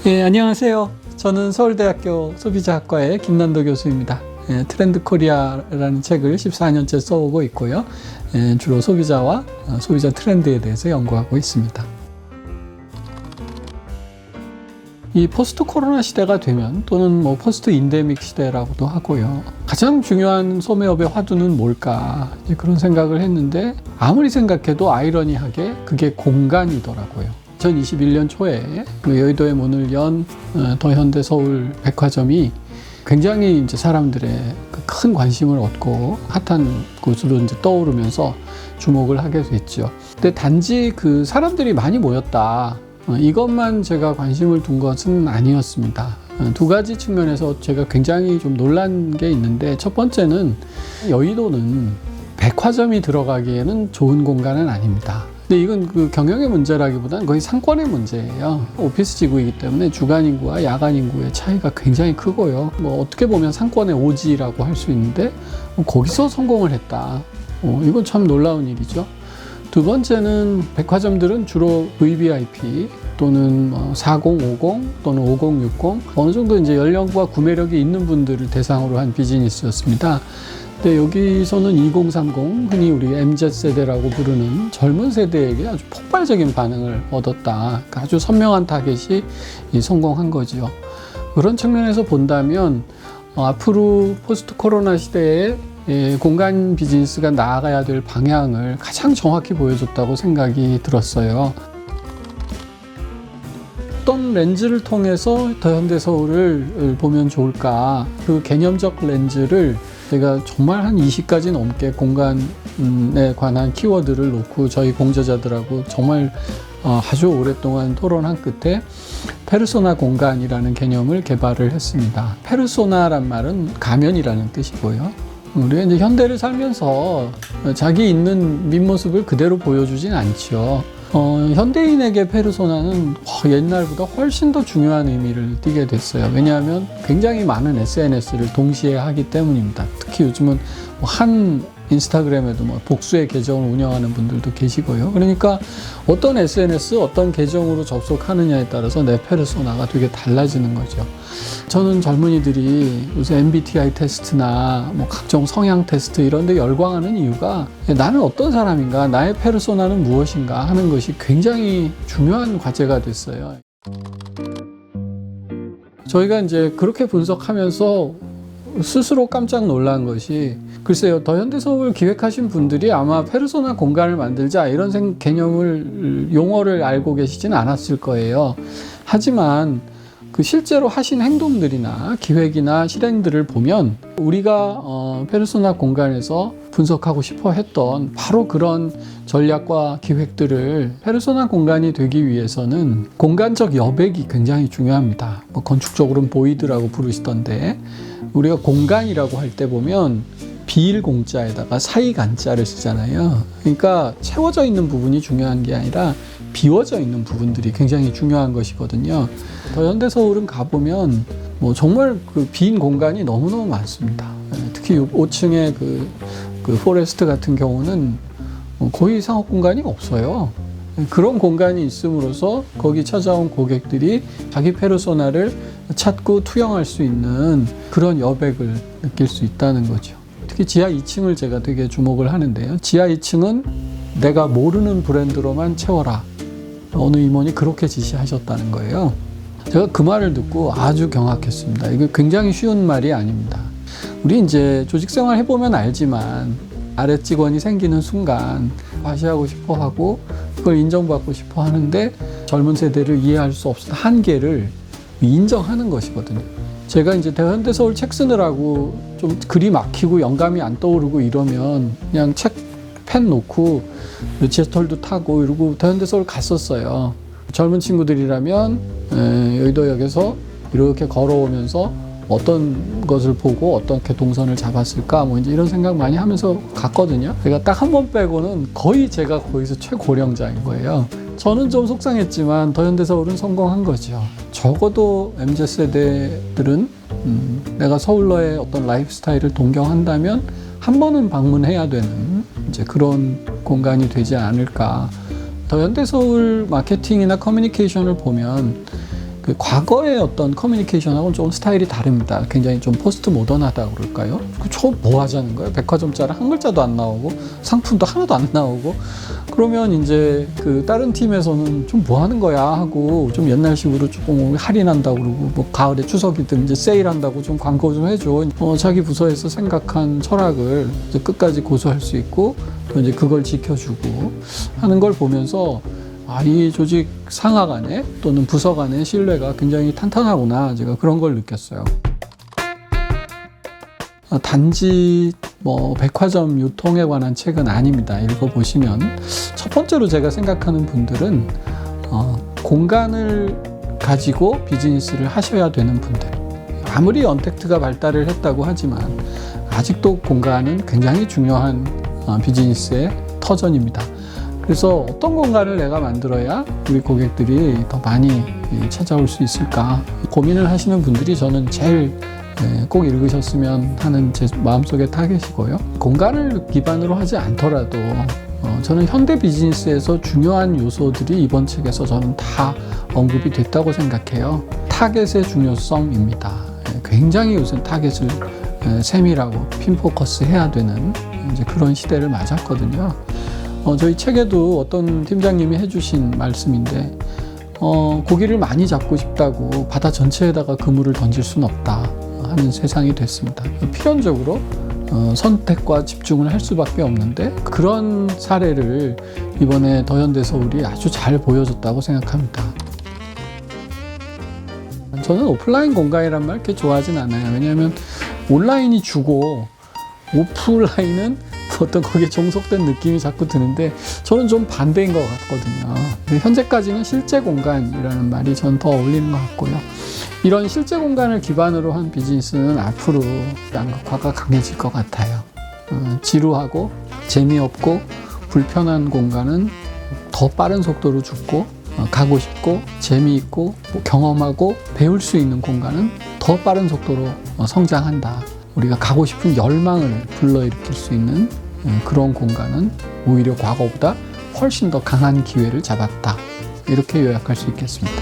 예, 안녕하세요. 저는 서울대학교 소비자학과의 김난도 교수입니다. 트렌드 코리아라는 책을 14년째 써오고 있고요. 주로 소비자와 소비자 트렌드에 대해서 연구하고 있습니다. 이 포스트 코로나 시대가 되면 또는 포스트 인데믹 시대라고도 하고요. 가장 중요한 소매업의 화두는 뭘까? 그런 생각을 했는데 아무리 생각해도 아이러니하게 그게 공간이더라고요. 2021년 초에 여의도에 문을 연 더현대 서울 백화점이 굉장히 이제 사람들의 큰 관심을 얻고 핫한 곳으로 이제 떠오르면서 주목을 하게 됐죠. 근데 단지 그 사람들이 많이 모였다. 이것만 제가 관심을 둔 것은 아니었습니다. 두 가지 측면에서 제가 굉장히 좀 놀란 게 있는데, 첫 번째는 여의도는 백화점이 들어가기에는 좋은 공간은 아닙니다. 근데 이건 그 경영의 문제라기보다는 거의 상권의 문제예요. 오피스 지구이기 때문에 주간 인구와 야간 인구의 차이가 굉장히 크고요. 어떻게 보면 상권의 오지라고 할 수 있는데 거기서 성공을 했다. 이건 참 놀라운 일이죠. 두 번째는 백화점들은 주로 VVIP 또는 4050 또는 5060 어느 정도 이제 연령과 구매력이 있는 분들을 대상으로 한 비즈니스였습니다. 근데 여기서는 2030, 흔히 우리 MZ세대라고 부르는 젊은 세대에게 아주 폭발적인 반응을 얻었다. 아주 선명한 타겟이 성공한 거죠. 그런 측면에서 본다면 앞으로 포스트 코로나 시대에 공간 비즈니스가 나아가야 될 방향을 가장 정확히 보여줬다고 생각이 들었어요. 어떤 렌즈를 통해서 더현대 서울을 보면 좋을까? 그 개념적 렌즈를 제가 정말 한 20가지 넘게 공간에 관한 키워드를 놓고 저희 공저자들하고 정말 아주 오랫동안 토론한 끝에 페르소나 공간이라는 개념을 개발을 했습니다. 페르소나란 말은 가면이라는 뜻이고요. 우리가 이제 현대를 살면서 자기 있는 밑모습을 그대로 보여주진 않죠. 현대인에게 페르소나는 옛날보다 훨씬 더 중요한 의미를 띠게 됐어요. 왜냐하면 굉장히 많은 SNS를 동시에 하기 때문입니다. 특히 요즘은 한 인스타그램에도 복수의 계정을 운영하는 분들도 계시고요. 그러니까 어떤 SNS, 어떤 계정으로 접속하느냐에 따라서 내 페르소나가 되게 달라지는 거죠. 저는 젊은이들이 요새 MBTI 테스트나 각종 성향 테스트 이런 데 열광하는 이유가 나는 어떤 사람인가, 나의 페르소나는 무엇인가 하는 것이 굉장히 중요한 과제가 됐어요. 저희가 이제 그렇게 분석하면서 스스로 깜짝 놀란 것이, 글쎄요, 더현대 서울 기획하신 분들이 아마 페르소나 공간을 만들자 이런 개념을, 용어를 알고 계시진 않았을 거예요. 하지만 그 실제로 하신 행동들이나 기획이나 실행들을 보면 우리가 페르소나 공간에서 분석하고 싶어 했던 바로 그런 전략과 기획들을, 페르소나 공간이 되기 위해서는 공간적 여백이 굉장히 중요합니다. 건축적으로는 보이드라고 부르시던데, 우리가 공간이라고 할 때 보면 비일 공자에다가 사익 안자를 쓰잖아요. 그러니까 채워져 있는 부분이 중요한 게 아니라 비워져 있는 부분들이 굉장히 중요한 것이거든요. 더현대 서울은 가보면 정말 그 빈 공간이 너무너무 많습니다. 특히 5층의 그 포레스트 같은 경우는 거의 상업 공간이 없어요. 그런 공간이 있음으로써 거기 찾아온 고객들이 자기 페르소나를 찾고 투영할 수 있는 그런 여백을 느낄 수 있다는 거죠. 특히 지하 2층을 제가 되게 주목을 하는데요. 지하 2층은 내가 모르는 브랜드로만 채워라. 어느 임원이 그렇게 지시하셨다는 거예요. 제가 그 말을 듣고 아주 경악했습니다. 이거 굉장히 쉬운 말이 아닙니다. 우리 이제 조직생활 해보면 알지만 아래 직원이 생기는 순간 과시하고 싶어 하고 그걸 인정받고 싶어 하는데 젊은 세대를 이해할 수 없는 한계를 인정하는 것이거든요. 제가 이제 더현대 서울 책 쓰느라고 좀 글이 막히고 영감이 안 떠오르고 이러면 그냥 펜 놓고 지하철도 타고 이러고 더현대 서울 갔었어요. 젊은 친구들이라면 여의도역에서 이렇게 걸어오면서 어떤 것을 보고 어떻게 동선을 잡았을까 이제 이런 생각 많이 하면서 갔거든요. 제가 딱 한 번 빼고는 거의 제가 거기서 최고령자인 거예요. 저는 좀 속상했지만 더현대 서울은 성공한 거죠. 적어도 MZ세대들은 내가 서울러의 어떤 라이프 스타일을 동경한다면 한 번은 방문해야 되는 이제 그런 공간이 되지 않을까. 더현대 서울 마케팅이나 커뮤니케이션을 보면 그 과거의 어떤 커뮤니케이션하고는 좀 스타일이 다릅니다. 굉장히 좀 포스트 모던하다고 그럴까요? 뭐 하자는 거예요? 백화점자랑 한 글자도 안 나오고 상품도 하나도 안 나오고 그러면 이제 그 다른 팀에서는 좀 뭐 하는 거야 하고 좀 옛날식으로 조금 할인한다고 그러고 뭐 가을에 추석이든 이제 세일한다고 좀 광고 좀 해줘. 자기 부서에서 생각한 철학을 이제 끝까지 고수할 수 있고 또 이제 그걸 지켜주고 하는 걸 보면서 이 조직 상하 간에 또는 부서 간의 신뢰가 굉장히 탄탄하구나. 제가 그런 걸 느꼈어요. 단지 백화점 유통에 관한 책은 아닙니다. 읽어보시면 첫 번째로 제가 생각하는 분들은 공간을 가지고 비즈니스를 하셔야 되는 분들. 아무리 언택트가 발달을 했다고 하지만 아직도 공간은 굉장히 중요한 비즈니스의 터전입니다. 그래서 어떤 공간을 내가 만들어야 우리 고객들이 더 많이 찾아올 수 있을까 고민을 하시는 분들이 저는 제일 꼭 읽으셨으면 하는 제 마음속의 타겟이고요. 공간을 기반으로 하지 않더라도 저는 현대 비즈니스에서 중요한 요소들이 이번 책에서 저는 다 언급이 됐다고 생각해요. 타겟의 중요성입니다. 굉장히 요새 타겟을 세밀하고 핀포커스 해야 되는 이제 그런 시대를 맞았거든요. 저희 책에도 어떤 팀장님이 해주신 말씀인데 고기를 많이 잡고 싶다고 바다 전체에다가 그물을 던질 수는 없다 하는 세상이 됐습니다. 필연적으로 선택과 집중을 할 수밖에 없는데 그런 사례를 이번에 더현대서울이 아주 잘 보여줬다고 생각합니다. 저는 오프라인 공간이란 말 그렇게 좋아하진 않아요. 왜냐하면 온라인이 주고 오프라인은 어떤 거기에 종속된 느낌이 자꾸 드는데 저는 좀 반대인 것 같거든요. 현재까지는 실제 공간이라는 말이 전 더 어울리는 것 같고요. 이런 실제 공간을 기반으로 한 비즈니스는 앞으로 양극화가 강해질 것 같아요. 지루하고 재미없고 불편한 공간은 더 빠른 속도로 죽고 가고 싶고 재미있고 경험하고 배울 수 있는 공간은 더 빠른 속도로 성장한다. 우리가 가고 싶은 열망을 불러일으킬 수 있는 그런 공간은 오히려 과거보다 훨씬 더 강한 기회를 잡았다. 이렇게 요약할 수 있겠습니다.